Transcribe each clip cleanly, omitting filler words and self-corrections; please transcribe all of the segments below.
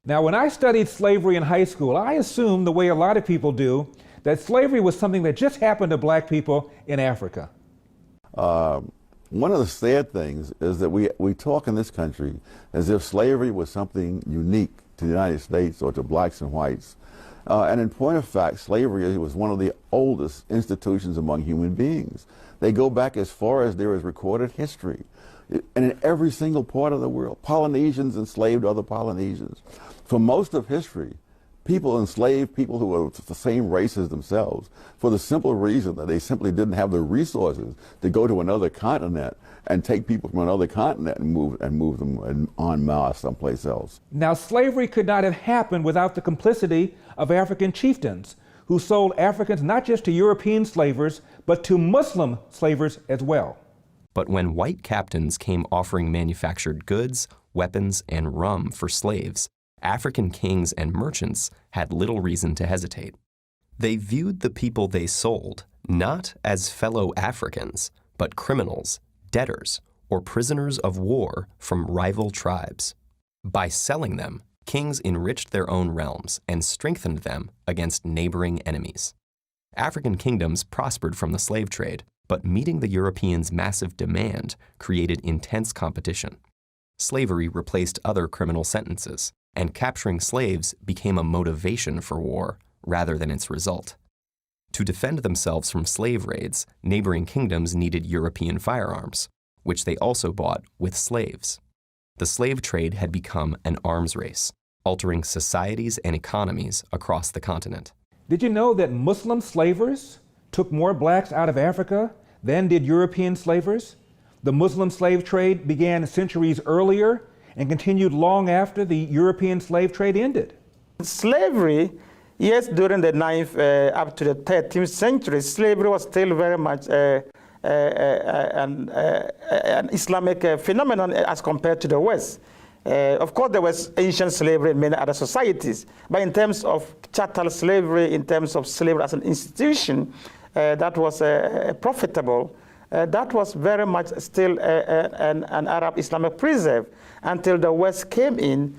Now, when I studied slavery in high school, I assumed, the way a lot of people do, that slavery was something that just happened to black people in Africa. One of the sad things is that we talk in this country as if slavery was something unique to the United States or to blacks and whites. And in point of fact, slavery was one of the oldest institutions among human beings. They go back as far as there is recorded history. And in every single part of the world, Polynesians enslaved other Polynesians. For most of history, people enslaved people who were the same race as themselves for the simple reason that they simply didn't have the resources to go to another continent and take people from another continent and move them en masse someplace else. Now, slavery could not have happened without the complicity of African chieftains who sold Africans not just to European slavers, but to Muslim slavers as well. But when white captains came offering manufactured goods, weapons, and rum for slaves, African kings and merchants had little reason to hesitate. They viewed the people they sold not as fellow Africans, but criminals, debtors, or prisoners of war from rival tribes. By selling them, kings enriched their own realms and strengthened them against neighboring enemies. African kingdoms prospered from the slave trade, but meeting the Europeans' massive demand created intense competition. Slavery replaced other criminal sentences, and capturing slaves became a motivation for war rather than its result. To defend themselves from slave raids, neighboring kingdoms needed European firearms, which they also bought with slaves. The slave trade had become an arms race, altering societies and economies across the continent. Did you know that Muslim slavers took more blacks out of Africa than did European slavers? The Muslim slave trade began centuries earlier and continued long after the European slave trade ended. Slavery, yes, during the 9th up to the 13th century, slavery was still very much an Islamic phenomenon as compared to the West. Of course, there was ancient slavery in many other societies, but in terms of chattel slavery, in terms of slavery as an institution, that was profitable. That was very much still an Arab Islamic preserve until the West came in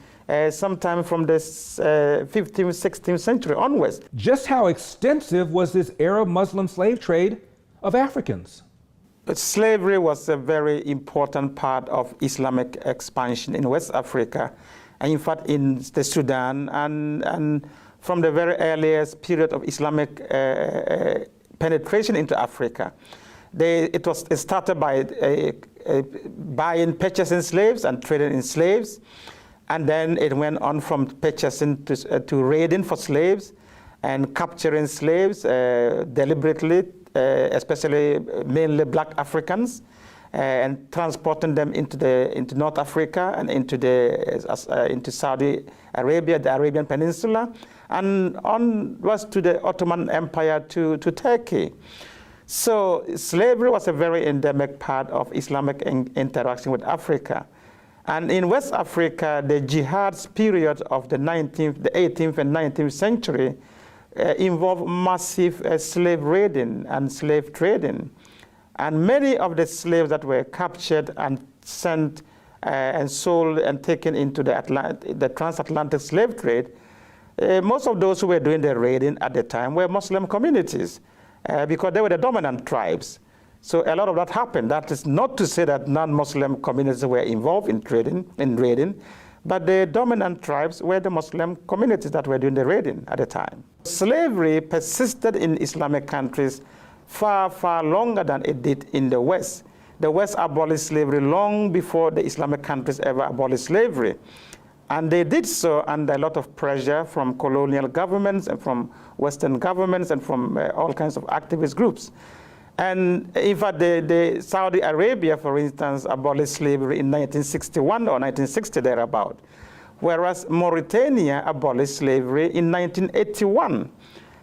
sometime from the 15th, 16th century onwards. Just how extensive was this Arab-Muslim slave trade of Africans? Slavery was a very important part of Islamic expansion in West Africa, and in fact in the Sudan, and from the very earliest period of Islamic penetration into Africa. It started by buying, purchasing slaves and trading in slaves, and then it went on from purchasing to raiding for slaves and capturing slaves deliberately, especially mainly black Africans, and transporting them into North Africa and into Saudi Arabia, the Arabian Peninsula, and onwards to the Ottoman Empire to Turkey. So slavery was a very endemic part of Islamic interaction with Africa. And in West Africa, the jihad's period of the 18th and 19th century involved massive slave raiding and slave trading. And many of the slaves that were captured and sent and sold and taken into the transatlantic slave trade, most of those who were doing the raiding at the time were Muslim communities. Because they were the dominant tribes. So a lot of that happened. That is not to say that non-Muslim communities were involved in raiding, but the dominant tribes were the Muslim communities that were doing the raiding at the time. Slavery persisted in Islamic countries far, far longer than it did in the West. The West abolished slavery long before the Islamic countries ever abolished slavery. And they did so under a lot of pressure from colonial governments and from Western governments and from all kinds of activist groups. And in fact, the Saudi Arabia, for instance, abolished slavery in 1961 or 1960 thereabout, whereas Mauritania abolished slavery in 1981.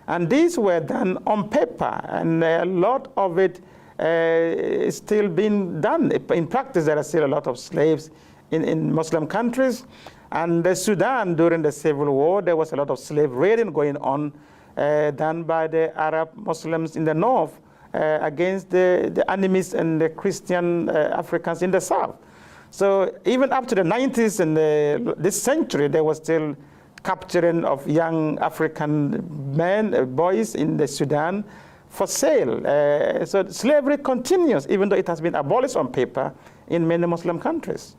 And these were done on paper, and a lot of it is still being done. In practice, there are still a lot of slaves in Muslim countries. And the Sudan, during the Civil War, there was a lot of slave raiding going on done by the Arab Muslims in the north against the enemies and the Christian Africans in the south. So even up to the 90s and this century, there was still capturing of young African men, boys in the Sudan for sale. So slavery continues, even though it has been abolished on paper in many Muslim countries.